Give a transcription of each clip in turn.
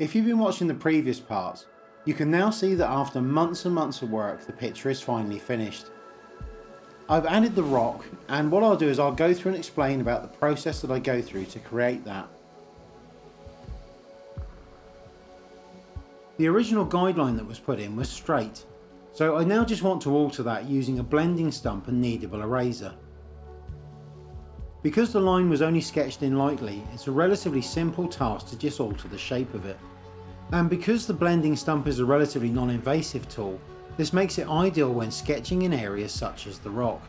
If you've been watching the previous parts, you can now see that after months and months of work, the picture is finally finished. I've added the rock, and what I'll do is I'll go through and explain about the process that I go through to create that. The original guideline that was put in was straight, so I now just want to alter that using a blending stump and kneadable eraser. Because the line was only sketched in lightly, it's a relatively simple task to just alter the shape of it. And because the blending stump is a relatively non-invasive tool, this makes it ideal when sketching in areas such as the rock.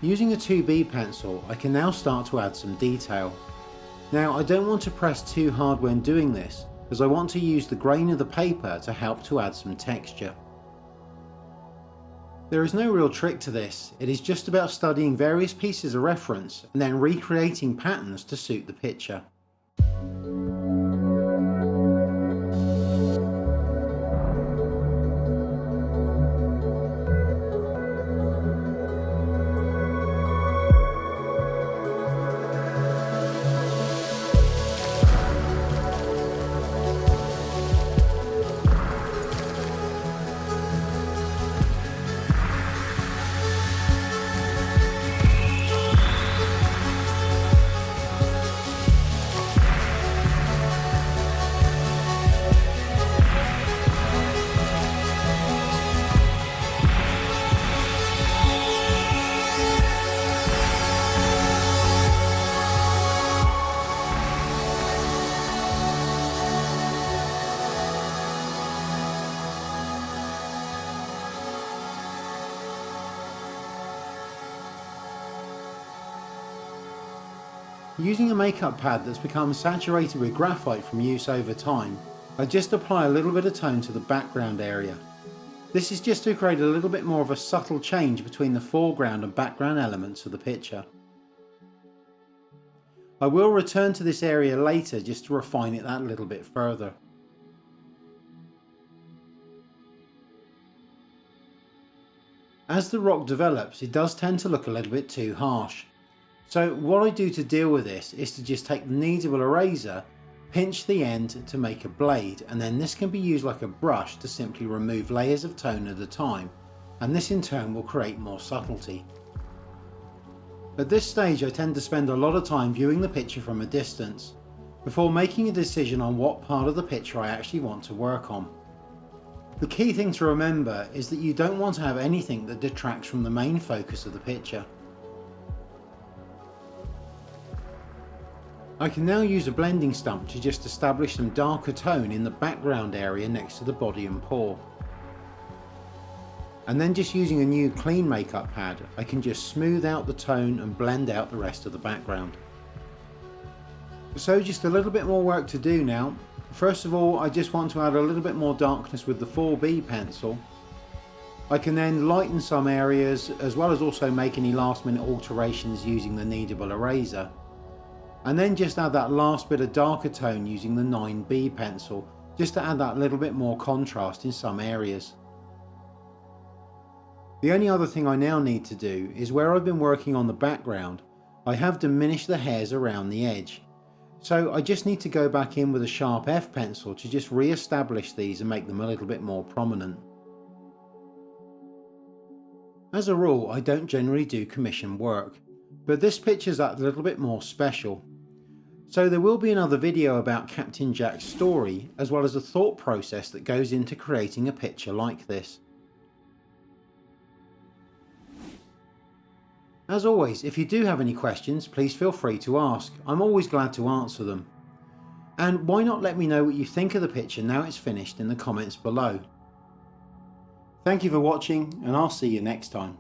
Using a 2B pencil, I can now start to add some detail. Now, I don't want to press too hard when doing this, as I want to use the grain of the paper to help to add some texture. There is no real trick to this, it is just about studying various pieces of reference and then recreating patterns to suit the picture. Using a makeup pad that's become saturated with graphite from use over time, I just apply a little bit of tone to the background area. This is just to create a little bit more of a subtle change between the foreground and background elements of the picture. I will return to this area later just to refine it that little bit further. As the rock develops, it does tend to look a little bit too harsh. So what I do to deal with this is to just take the kneadable eraser, pinch the end to make a blade, and then this can be used like a brush to simply remove layers of tone at a time, and this in turn will create more subtlety. At this stage I tend to spend a lot of time viewing the picture from a distance, before making a decision on what part of the picture I actually want to work on. The key thing to remember is that you don't want to have anything that detracts from the main focus of the picture. I can now use a blending stump to just establish some darker tone in the background area next to the body and paw. And then just using a new clean makeup pad, I can just smooth out the tone and blend out the rest of the background. So just a little bit more work to do now. First of all, I just want to add a little bit more darkness with the 4B pencil. I can then lighten some areas as well as also make any last minute alterations using the kneadable eraser. And then just add that last bit of darker tone using the 9B pencil, just to add that little bit more contrast in some areas. The only other thing I now need to do is where I've been working on the background, I have diminished the hairs around the edge. So I just need to go back in with a sharp F pencil to just re-establish these and make them a little bit more prominent. As a rule, I don't generally do commission work, but this picture's that little bit more special. So there will be another video about Captain Jack's story, as well as the thought process that goes into creating a picture like this. As always, if you do have any questions, please feel free to ask. I'm always glad to answer them. And why not let me know what you think of the picture now it's finished in the comments below. Thank you for watching, and I'll see you next time.